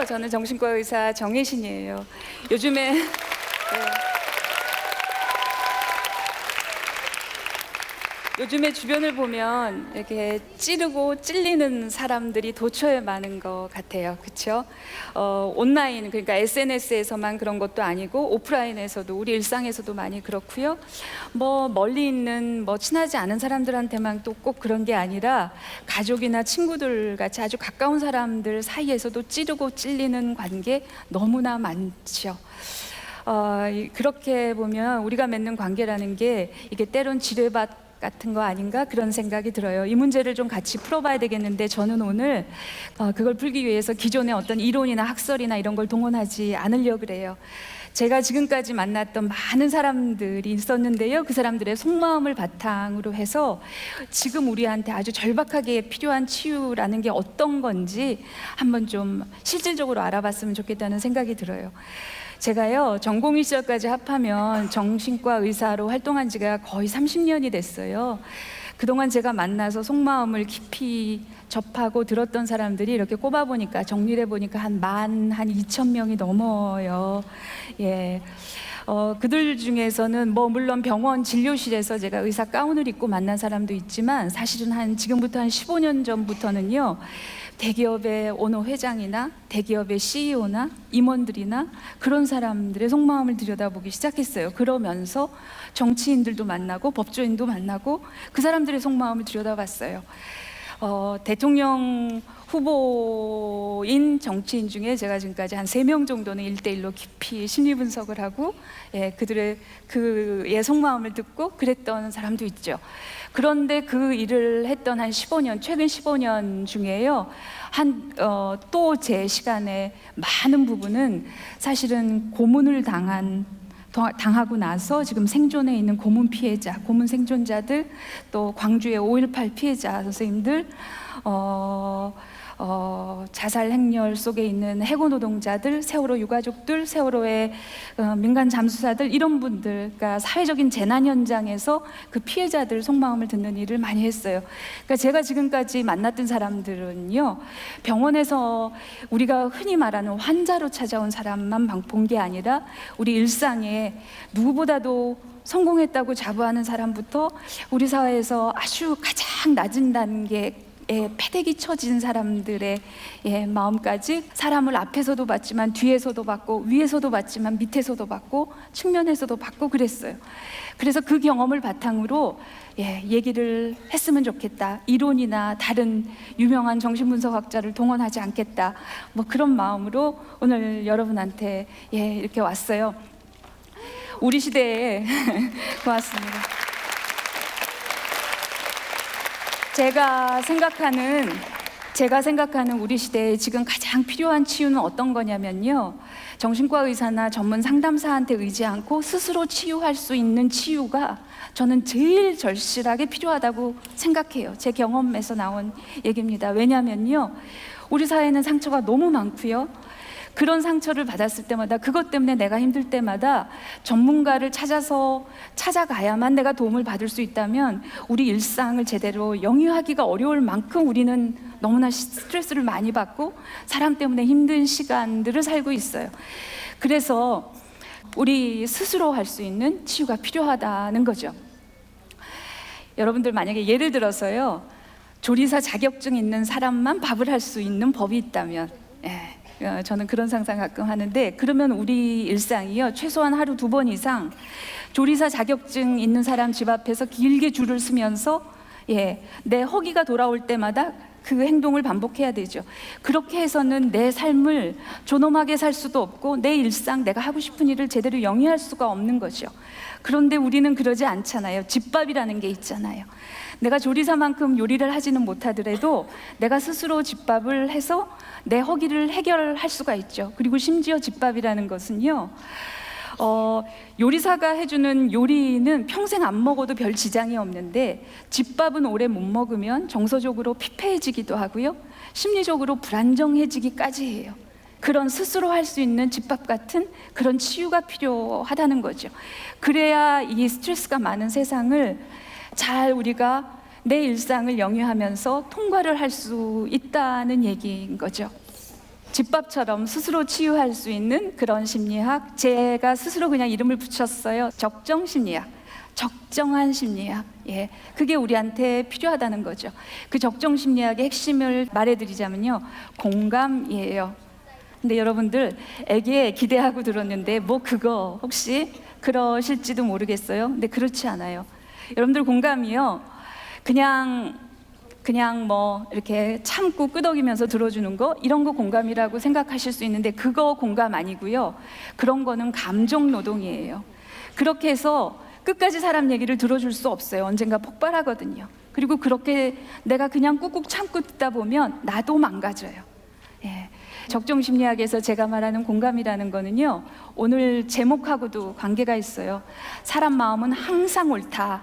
안녕하세요. 저는 정신과 의사 정혜신이에요. 요즘에 요즘에 주변을 보면 이렇게 찌르고 찔리는 사람들이 도처에 많은 것 같아요. 그렇죠? 온라인, 그러니까 SNS에서만 그런 것도 아니고 오프라인에서도, 우리 일상에서도 많이 그렇고요. 뭐 멀리 있는 친하지 않은 사람들한테만 또 꼭 그런 게 아니라 가족이나 친구들 같이 아주 가까운 사람들 사이에서도 찌르고 찔리는 관계 너무나 많죠. 그렇게 보면 우리가 맺는 관계라는 게 이게 때론 지뢰밭 같은 거 아닌가 그런 생각이 들어요. 이 문제를 좀 같이 풀어봐야 되겠는데, 저는 오늘 그걸 풀기 위해서 기존의 어떤 이론이나 학설이나 이런 걸 동원하지 않으려고 그래요. 제가 지금까지 만났던 많은 사람들이 있었는데요, 그 사람들의 속마음을 바탕으로 해서 지금 우리한테 아주 절박하게 필요한 치유라는 게 어떤 건지 한번 좀 실질적으로 알아봤으면 좋겠다는 생각이 들어요. 제가요, 전공의 시절까지 합하면 정신과 의사로 활동한 지가 거의 30년이 됐어요. 그동안 제가 만나서 속마음을 깊이 접하고 들었던 사람들이 이렇게 꼽아보니까, 정리를 해보니까 한 2,000명이 넘어요. 예. 그들 중에서는 물론 병원 진료실에서 제가 의사 가운을 입고 만난 사람도 있지만, 사실은 지금부터 한 15년 전부터는요, 대기업의 오너 회장이나 대기업의 CEO나 임원들이나 그런 사람들의 속마음을 들여다보기 시작했어요. 그러면서 정치인들도 만나고 법조인도 만나고 그 사람들의 속마음을 들여다봤어요. 대통령 후보인 정치인 중에 제가 지금까지 한 3명 정도는 1대1로 깊이 심리 분석을 하고, 그의 속마음을 듣고 그랬던 사람도 있죠. 그런데 그 일을 했던 최근 15년 중에요, 또 제 시간에 많은 부분은 사실은 고문을 당하고 나서 지금 생존해 있는 고문 피해자, 고문 생존자들, 또 광주의 5.18 피해자 선생님들, 자살 행렬 속에 있는 해고 노동자들, 세월호 유가족들, 세월호의 민간 잠수사들, 이런 분들, 그러니까 사회적인 재난 현장에서 그 피해자들 속마음을 듣는 일을 많이 했어요. 그러니까 제가 지금까지 만났던 사람들은요, 병원에서 우리가 흔히 말하는 환자로 찾아온 사람만 본 게 아니라 우리 일상에 누구보다도 성공했다고 자부하는 사람부터 우리 사회에서 아주 가장 낮은 단계 패대기 쳐진 사람들의 마음까지, 사람을 앞에서도 봤지만 뒤에서도 봤고, 위에서도 봤지만 밑에서도 봤고, 측면에서도 봤고 그랬어요. 그래서 그 경험을 바탕으로 얘기를 했으면 좋겠다, 이론이나 다른 유명한 정신분석학자를 동원하지 않겠다, 그런 마음으로 오늘 여러분한테 이렇게 왔어요. 우리 시대에 고맙습니다. 제가 생각하는 우리 시대에 지금 가장 필요한 치유는 어떤 거냐면요, 정신과 의사나 전문 상담사한테 의지 않고 스스로 치유할 수 있는 치유가 저는 제일 절실하게 필요하다고 생각해요. 제 경험에서 나온 얘기입니다. 왜냐면요, 우리 사회는 상처가 너무 많고요, 그런 상처를 받았을 때마다, 그것 때문에 내가 힘들 때마다 전문가를 찾아가야만 내가 도움을 받을 수 있다면, 우리 일상을 제대로 영위하기가 어려울 만큼 우리는 너무나 스트레스를 많이 받고 사람 때문에 힘든 시간들을 살고 있어요. 그래서 우리 스스로 할 수 있는 치유가 필요하다는 거죠. 여러분들 만약에 예를 들어서요, 조리사 자격증 있는 사람만 밥을 할 수 있는 법이 있다면, 저는 그런 상상 가끔 하는데, 그러면 우리 일상이요, 최소한 하루 2번 이상 조리사 자격증 있는 사람 집 앞에서 길게 줄을 서면서 내 허기가 돌아올 때마다 그 행동을 반복해야 되죠. 그렇게 해서는 내 삶을 존엄하게 살 수도 없고, 내 일상, 내가 하고 싶은 일을 제대로 영위할 수가 없는 거죠. 그런데 우리는 그러지 않잖아요. 집밥이라는 게 있잖아요. 내가 조리사만큼 요리를 하지는 못하더라도 내가 스스로 집밥을 해서 내 허기를 해결할 수가 있죠. 그리고 심지어 집밥이라는 것은요, 요리사가 해주는 요리는 평생 안 먹어도 별 지장이 없는데, 집밥은 오래 못 먹으면 정서적으로 피폐해지기도 하고요, 심리적으로 불안정해지기까지 해요. 그런 스스로 할 수 있는 집밥 같은 그런 치유가 필요하다는 거죠. 그래야 이 스트레스가 많은 세상을 잘 우리가 내 일상을 영위하면서 통과를 할 수 있다는 얘기인 거죠. 집밥처럼 스스로 치유할 수 있는 그런 심리학, 제가 스스로 그냥 이름을 붙였어요. 적정 심리학, 적정한 심리학. 예, 그게 우리한테 필요하다는 거죠. 그 적정 심리학의 핵심을 말해드리자면요, 공감이에요. 근데 여러분들 애기에 기대하고 들었는데 뭐 그거 혹시 그러실지도 모르겠어요. 근데 그렇지 않아요. 여러분들 공감이요, 그냥 뭐 이렇게 참고 끄덕이면서 들어주는 거, 이런 거 공감이라고 생각하실 수 있는데 그거 공감 아니고요. 그런 거는 감정 노동이에요. 그렇게 해서 끝까지 사람 얘기를 들어줄 수 없어요. 언젠가 폭발하거든요. 그리고 그렇게 내가 그냥 꾹꾹 참고 듣다 보면 나도 망가져요. 예. 적정심리학에서 제가 말하는 공감이라는 거는요, 오늘 제목하고도 관계가 있어요. 사람 마음은 항상 옳다.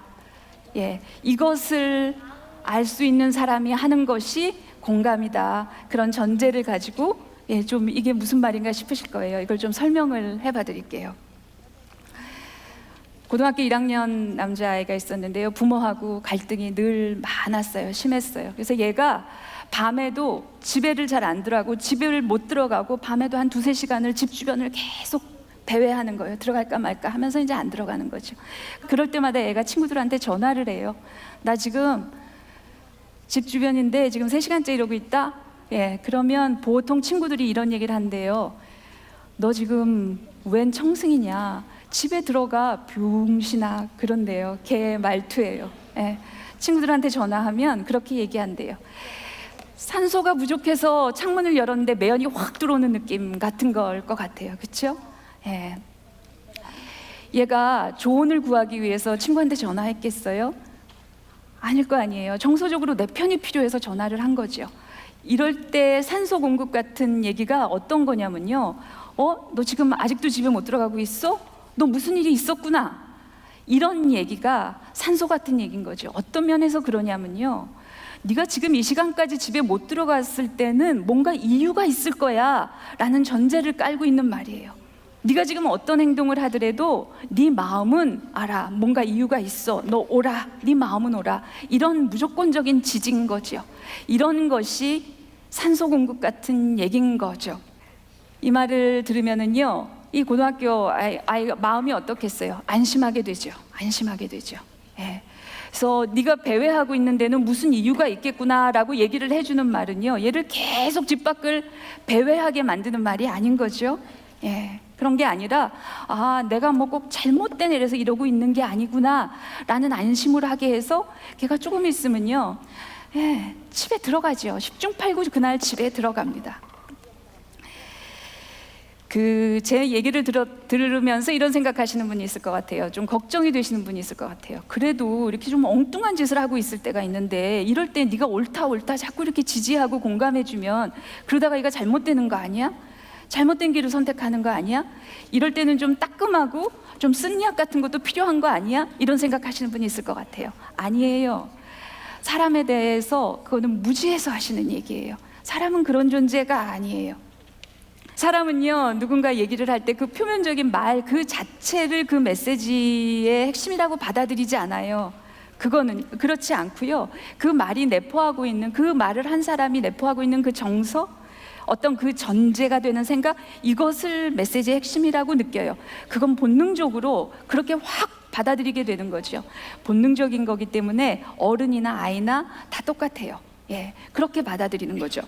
예, 이것을 알 수 있는 사람이 하는 것이 공감이다. 그런 전제를 가지고, 예, 좀 이게 무슨 말인가 싶으실 거예요. 이걸 좀 설명을 해봐 드릴게요. 고등학교 1학년 남자아이가 있었는데요, 부모하고 갈등이 늘 많았어요. 심했어요. 그래서 얘가 밤에도 집에를 잘 안 들어가고, 집을 못 들어가고 밤에도 한 2-3시간을 집 주변을 계속 배회하는 거예요. 들어갈까 말까 하면서 이제 안 들어가는 거죠. 그럴 때마다 얘가 친구들한테 전화를 해요. 나 지금 집 주변인데 지금 3시간째 이러고 있다. 예, 그러면 보통 친구들이 이런 얘기를 한대요. 너 지금 웬 청승이냐, 집에 들어가 병신아, 그런데요. 걔 말투예요. 예, 친구들한테 전화하면 그렇게 얘기한대요. 산소가 부족해서 창문을 열었는데 매연이 확 들어오는 느낌 같은 걸 것 같아요. 그렇죠? 예. 얘가 조언을 구하기 위해서 친구한테 전화했겠어요? 아닐 거 아니에요. 정서적으로 내 편이 필요해서 전화를 한 거죠. 이럴 때 산소 공급 같은 얘기가 어떤 거냐면요, 너 지금 아직도 집에 못 들어가고 있어? 너 무슨 일이 있었구나. 이런 얘기가 산소 같은 얘기인 거죠. 어떤 면에서 그러냐면요, 네가 지금 이 시간까지 집에 못 들어갔을 때는 뭔가 이유가 있을 거야 라는 전제를 깔고 있는 말이에요. 네가 지금 어떤 행동을 하더라도 네 마음은 알아. 뭔가 이유가 있어. 너 오라. 네 마음은 오라. 이런 무조건적인 지지인 거죠. 이런 것이 산소 공급 같은 얘기인 거죠. 이 말을 들으면은요, 이 고등학교 아이가 마음이 어떻겠어요? 안심하게 되죠. 안심하게 되죠. 예. 그래서 네가 배회하고 있는 데는 무슨 이유가 있겠구나라고 얘기를 해주는 말은요, 얘를 계속 집 밖을 배회하게 만드는 말이 아닌 거죠. 예, 그런 게 아니라, 아, 내가 뭐 꼭 잘못된 애라서 이러고 있는 게 아니구나 라는 안심을 하게 해서 걔가 조금 있으면요, 예, 집에 들어가죠. 10중 8구 그날 집에 들어갑니다. 제 얘기를 들으면서 이런 생각하시는 분이 있을 것 같아요. 좀 걱정이 되시는 분이 있을 것 같아요. 그래도 이렇게 좀 엉뚱한 짓을 하고 있을 때가 있는데, 이럴 때 네가 옳다 자꾸 이렇게 지지하고 공감해주면 그러다가 얘가 잘못되는 거 아니야? 잘못된 길을 선택하는 거 아니야? 이럴 때는 좀 따끔하고 좀 쓴약 같은 것도 필요한 거 아니야? 이런 생각하시는 분이 있을 것 같아요. 아니에요. 사람에 대해서 그거는 무지해서 하시는 얘기예요. 사람은 그런 존재가 아니에요. 사람은요, 누군가 얘기를 할 때 그 표면적인 말 그 자체를 그 메시지의 핵심이라고 받아들이지 않아요. 그거는 그렇지 않고요, 그 말이 내포하고 있는, 그 말을 한 사람이 내포하고 있는 그 정서, 어떤 그 전제가 되는 생각, 이것을 메시지의 핵심이라고 느껴요. 그건 본능적으로 그렇게 확 받아들이게 되는 거죠. 본능적인 거기 때문에 어른이나 아이나 다 똑같아요. 예, 그렇게 받아들이는 거죠.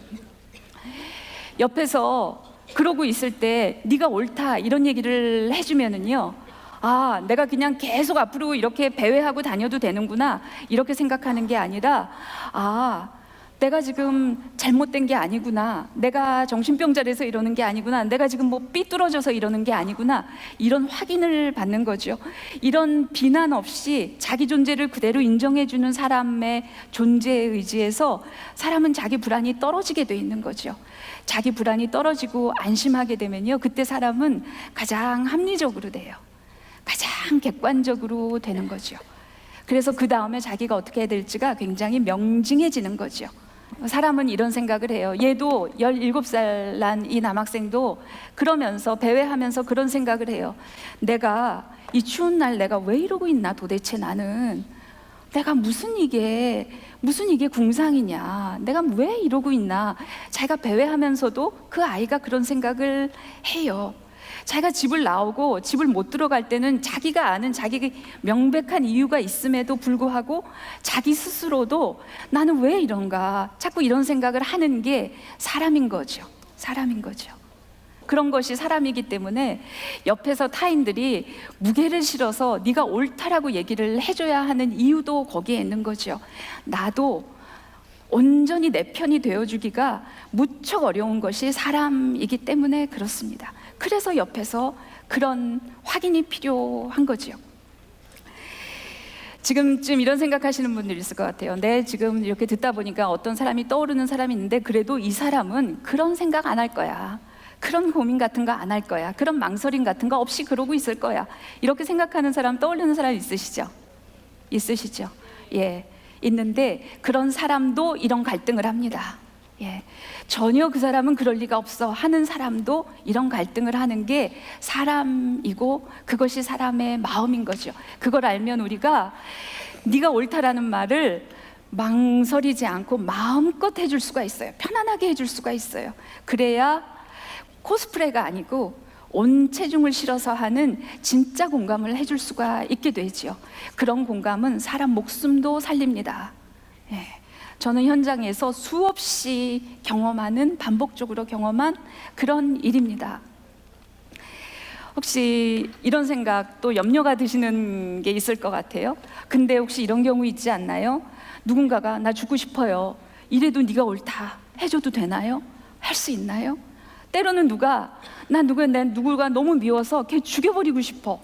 옆에서 그러고 있을 때 네가 옳다 이런 얘기를 해주면은요, 아, 내가 그냥 계속 앞으로 이렇게 배회하고 다녀도 되는구나 이렇게 생각하는 게 아니라, 아, 내가 지금 잘못된 게 아니구나, 내가 정신병자라서 이러는 게 아니구나, 내가 지금 뭐 삐뚤어져서 이러는 게 아니구나, 이런 확인을 받는 거죠. 이런 비난 없이 자기 존재를 그대로 인정해주는 사람의 존재에 의지해서 사람은 자기 불안이 떨어지게 돼 있는 거죠. 자기 불안이 떨어지고 안심하게 되면요, 그때 사람은 가장 합리적으로 돼요. 가장 객관적으로 되는 거죠. 그래서 그 다음에 자기가 어떻게 해야 될지가 굉장히 명징해지는 거죠. 사람은 이런 생각을 해요. 얘도 17살 난 이 남학생도 그러면서 배회하면서 그런 생각을 해요. 내가 이 추운 날 내가 왜 이러고 있나 도대체 나는. 내가 무슨 이게 궁상이냐, 내가 왜 이러고 있나. 자기가 배회하면서도 그 아이가 그런 생각을 해요. 자기가 집을 나오고 집을 못 들어갈 때는 자기가 아는 자기 명백한 이유가 있음에도 불구하고 자기 스스로도 나는 왜 이런가, 자꾸 이런 생각을 하는 게 사람인 거죠. 그런 것이 사람이기 때문에 옆에서 타인들이 무게를 실어서 네가 옳다라고 얘기를 해줘야 하는 이유도 거기에 있는 거죠. 나도 온전히 내 편이 되어주기가 무척 어려운 것이 사람이기 때문에 그렇습니다. 그래서 옆에서 그런 확인이 필요한 거죠. 지금쯤 이런 생각하시는 분들이 있을 것 같아요. 네, 지금 이렇게 듣다 보니까 어떤 사람이 떠오르는 사람이 있는데 그래도 이 사람은 그런 생각 안 할 거야, 그런 고민 같은 거 안 할 거야, 그런 망설임 같은 거 없이 그러고 있을 거야, 이렇게 생각하는 사람, 떠오르는 사람 있으시죠? 예, 있는데 그런 사람도 이런 갈등을 합니다. 예, 전혀 그 사람은 그럴 리가 없어 하는 사람도 이런 갈등을 하는 게 사람이고 그것이 사람의 마음인 거죠. 그걸 알면 우리가 네가 옳다라는 말을 망설이지 않고 마음껏 해줄 수가 있어요. 편안하게 해줄 수가 있어요. 그래야 코스프레가 아니고 온 체중을 실어서 하는 진짜 공감을 해줄 수가 있게 되죠. 그런 공감은 사람 목숨도 살립니다. 예. 저는 현장에서 수없이 반복적으로 경험한 그런 일입니다. 혹시 이런 생각 또 염려가 드시는 게 있을 것 같아요. 근데 혹시 이런 경우 있지 않나요? 누군가가 나 죽고 싶어요, 이래도 네가 옳다 해줘도 되나요? 할 수 있나요? 때로는 누가 누구가 너무 미워서 걔 죽여버리고 싶어,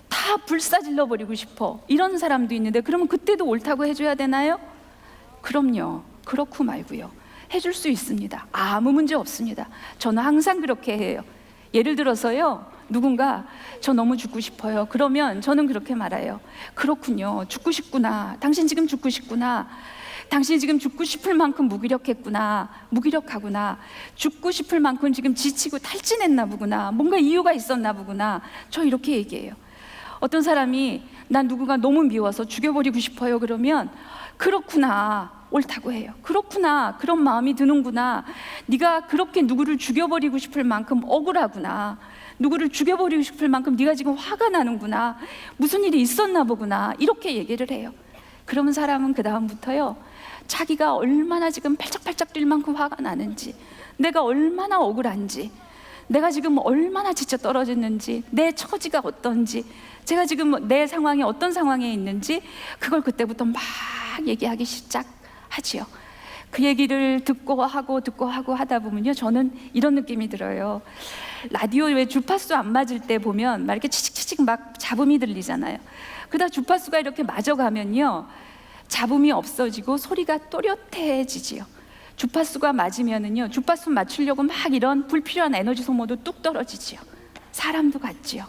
다 불사질러 버리고 싶어, 이런 사람도 있는데 그러면 그때도 옳다고 해줘야 되나요? 그럼요. 그렇고 말고요. 해줄 수 있습니다. 아무 문제 없습니다. 저는 항상 그렇게 해요. 예를 들어서요, 누군가 저 너무 죽고 싶어요, 그러면 저는 그렇게 말해요. 그렇군요, 죽고 싶구나, 당신 지금 죽고 싶구나, 당신이 지금 죽고 싶을 만큼 무기력하구나, 죽고 싶을 만큼 지금 지치고 탈진했나 보구나, 뭔가 이유가 있었나 보구나. 저 이렇게 얘기해요. 어떤 사람이 난 누구가 너무 미워서 죽여버리고 싶어요, 그러면 그렇구나, 옳다고 해요. 그렇구나, 그런 마음이 드는구나, 네가 그렇게 누구를 죽여버리고 싶을 만큼 억울하구나, 누구를 죽여버리고 싶을 만큼 네가 지금 화가 나는구나, 무슨 일이 있었나 보구나, 이렇게 얘기를 해요. 그러면 사람은 그 다음부터요, 자기가 얼마나 지금 팔짝팔짝 뛸 만큼 화가 나는지, 내가 얼마나 억울한지, 내가 지금 얼마나 지쳐 떨어졌는지, 내 처지가 어떤지, 제가 지금 내 상황이 어떤 상황에 있는지, 그걸 그때부터 막 얘기하기 시작하지요. 그 얘기를 듣고 하고 하다 보면요, 저는 이런 느낌이 들어요. 라디오에 왜 주파수 안 맞을 때 보면 막 이렇게 치직치직 막 잡음이 들리잖아요. 그러다 주파수가 이렇게 맞아가면요, 잡음이 없어지고 소리가 또렷해지지요. 주파수가 맞으면은요, 주파수 맞추려고 막 이런 불필요한 에너지 소모도 뚝 떨어지지요. 사람도 같지요.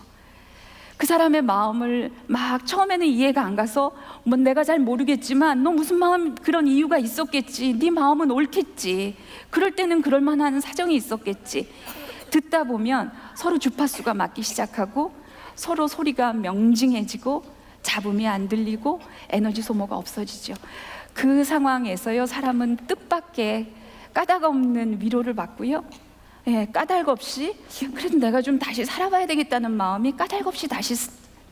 그 사람의 마음을 막 처음에는 이해가 안 가서 뭐 내가 잘 모르겠지만 너 무슨 마음, 그런 이유가 있었겠지, 네 마음은 옳겠지, 그럴 때는 그럴 만한 사정이 있었겠지. 듣다 보면 서로 주파수가 맞기 시작하고 서로 소리가 명징해지고 잡음이 안 들리고 에너지 소모가 없어지죠. 그 상황에서요, 사람은 뜻밖의 까닭 없는 위로를 받고요, 예, 까닭 없이 그래도 내가 좀 다시 살아봐야 되겠다는 마음이 까닭 없이 다시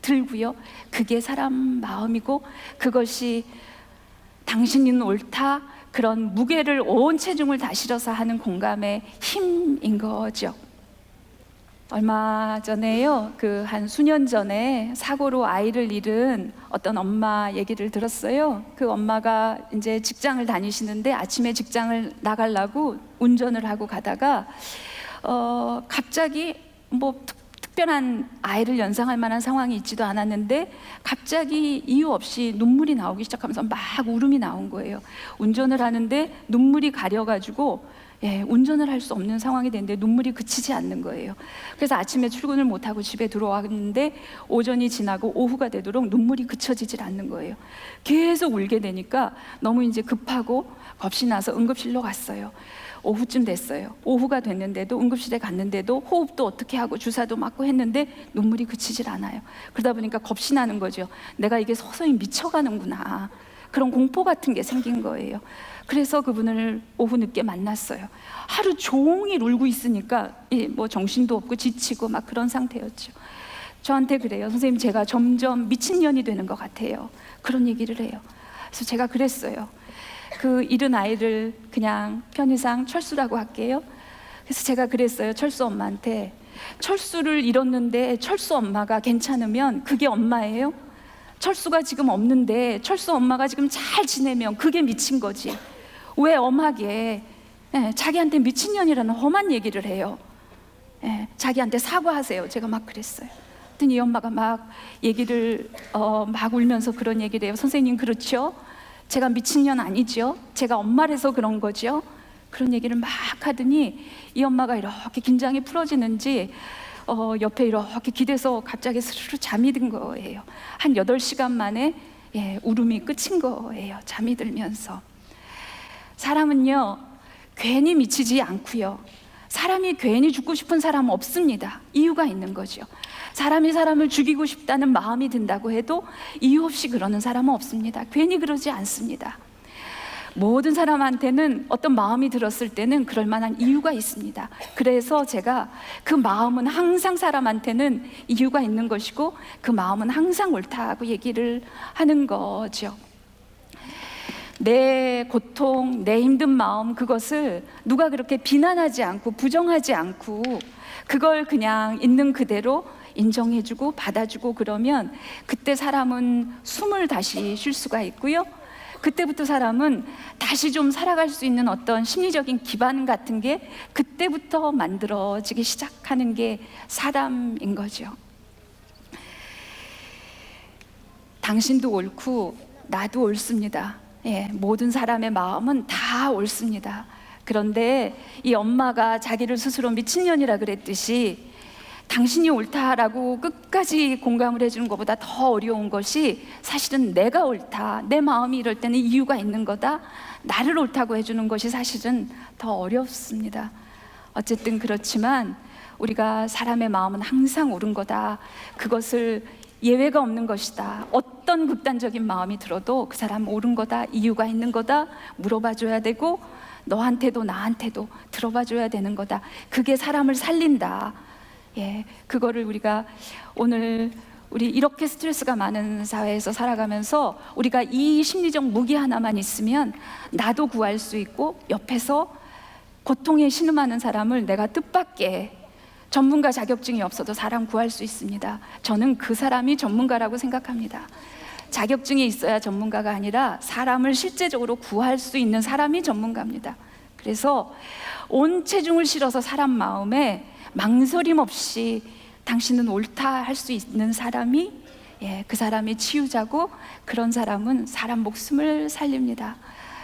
들고요. 그게 사람 마음이고 그것이 당신은 옳다, 그런 무게를 온 체중을 다 실어서 하는 공감의 힘인 거죠. 얼마 전에요, 한 수년 전에 사고로 아이를 잃은 어떤 엄마 얘기를 들었어요. 그 엄마가 이제 직장을 다니시는데 아침에 직장을 나가려고 운전을 하고 가다가 갑자기 뭐 특별한 아이를 연상할 만한 상황이 있지도 않았는데 갑자기 이유 없이 눈물이 나오기 시작하면서 막 울음이 나온 거예요. 운전을 하는데 눈물이 가려가지고 운전을 할 수 없는 상황이 됐는데 눈물이 그치지 않는 거예요. 그래서 아침에 출근을 못하고 집에 들어왔는데 오전이 지나고 오후가 되도록 눈물이 그쳐지질 않는 거예요. 계속 울게 되니까 너무 이제 급하고 겁이 나서 응급실로 갔어요. 오후쯤 됐어요. 오후가 됐는데도 응급실에 갔는데도 호흡도 어떻게 하고 주사도 맞고 했는데 눈물이 그치질 않아요. 그러다 보니까 겁이 나는 거죠. 내가 이게 서서히 미쳐가는구나. 그런 공포 같은 게 생긴 거예요. 그래서 그분을 오후 늦게 만났어요. 하루 종일 울고 있으니까 뭐 정신도 없고 지치고 막 그런 상태였죠. 저한테 그래요. 선생님, 제가 점점 미친년이 되는 것 같아요. 그런 얘기를 해요. 그래서 제가 그랬어요. 그 잃은 아이를 그냥 편의상 철수라고 할게요. 그래서 제가 그랬어요. 철수 엄마한테, 철수를 잃었는데 철수 엄마가 괜찮으면 그게 엄마예요? 철수가 지금 없는데 철수 엄마가 지금 잘 지내면 그게 미친 거지. 왜 엄하게 자기한테 미친년이라는 험한 얘기를 해요. 자기한테 사과하세요. 제가 막 그랬어요. 그랬더니 이 엄마가 막 얘기를 막 울면서 그런 얘기를 해요. 선생님, 그렇죠? 제가 미친년 아니죠? 제가 엄마라서 그런 거죠? 그런 얘기를 막 하더니 이 엄마가 이렇게 긴장이 풀어지는지 옆에 이렇게 기대서 갑자기 스르르 잠이 든 거예요. 한 8시간 만에 울음이 끝인 거예요. 잠이 들면서. 사람은요, 괜히 미치지 않고요, 사람이 괜히 죽고 싶은 사람은 없습니다. 이유가 있는 거죠. 사람이 사람을 죽이고 싶다는 마음이 든다고 해도 이유 없이 그러는 사람은 없습니다. 괜히 그러지 않습니다. 모든 사람한테는 어떤 마음이 들었을 때는 그럴 만한 이유가 있습니다. 그래서 제가 그 마음은 항상 사람한테는 이유가 있는 것이고 그 마음은 항상 옳다고 얘기를 하는 거죠. 내 고통, 내 힘든 마음, 그것을 누가 그렇게 비난하지 않고 부정하지 않고 그걸 그냥 있는 그대로 인정해주고 받아주고 그러면 그때 사람은 숨을 다시 쉴 수가 있고요, 그때부터 사람은 다시 좀 살아갈 수 있는 어떤 심리적인 기반 같은 게 그때부터 만들어지기 시작하는 게 사람인 거죠. 당신도 옳고 나도 옳습니다. 모든 사람의 마음은 다 옳습니다. 그런데 이 엄마가 자기를 스스로 미친년이라 그랬듯이 당신이 옳다라고 끝까지 공감을 해주는 것보다 더 어려운 것이 사실은 내가 옳다, 내 마음이 이럴 때는 이유가 있는 거다, 나를 옳다고 해주는 것이 사실은 더 어렵습니다. 어쨌든 그렇지만 우리가 사람의 마음은 항상 옳은 거다, 그것을 예외가 없는 것이다, 어떤 극단적인 마음이 들어도 그 사람 옳은 거다, 이유가 있는 거다 물어봐 줘야 되고 너한테도 나한테도 들어봐 줘야 되는 거다, 그게 사람을 살린다. 그거를 우리가 오늘 우리 이렇게 스트레스가 많은 사회에서 살아가면서 우리가 이 심리적 무기 하나만 있으면 나도 구할 수 있고 옆에서 고통에 신음하는 사람을 내가 뜻밖의 전문가 자격증이 없어도 사람 구할 수 있습니다. 저는 그 사람이 전문가라고 생각합니다. 자격증이 있어야 전문가가 아니라 사람을 실제적으로 구할 수 있는 사람이 전문가입니다. 그래서 온 체중을 실어서 사람 마음에 망설임 없이 당신은 옳다 할 수 있는 사람이 그 사람이 치유자고, 그런 사람은 사람 목숨을 살립니다.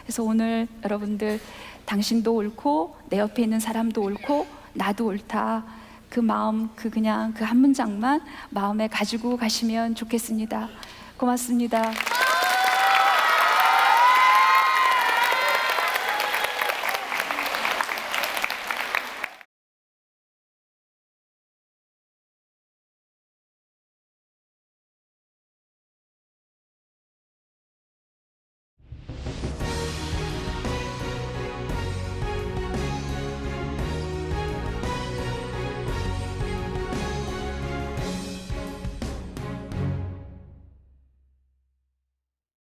그래서 오늘 여러분들, 당신도 옳고 내 옆에 있는 사람도 옳고 나도 옳다, 그 마음, 그냥 그 한 문장만 마음에 가지고 가시면 좋겠습니다. 고맙습니다.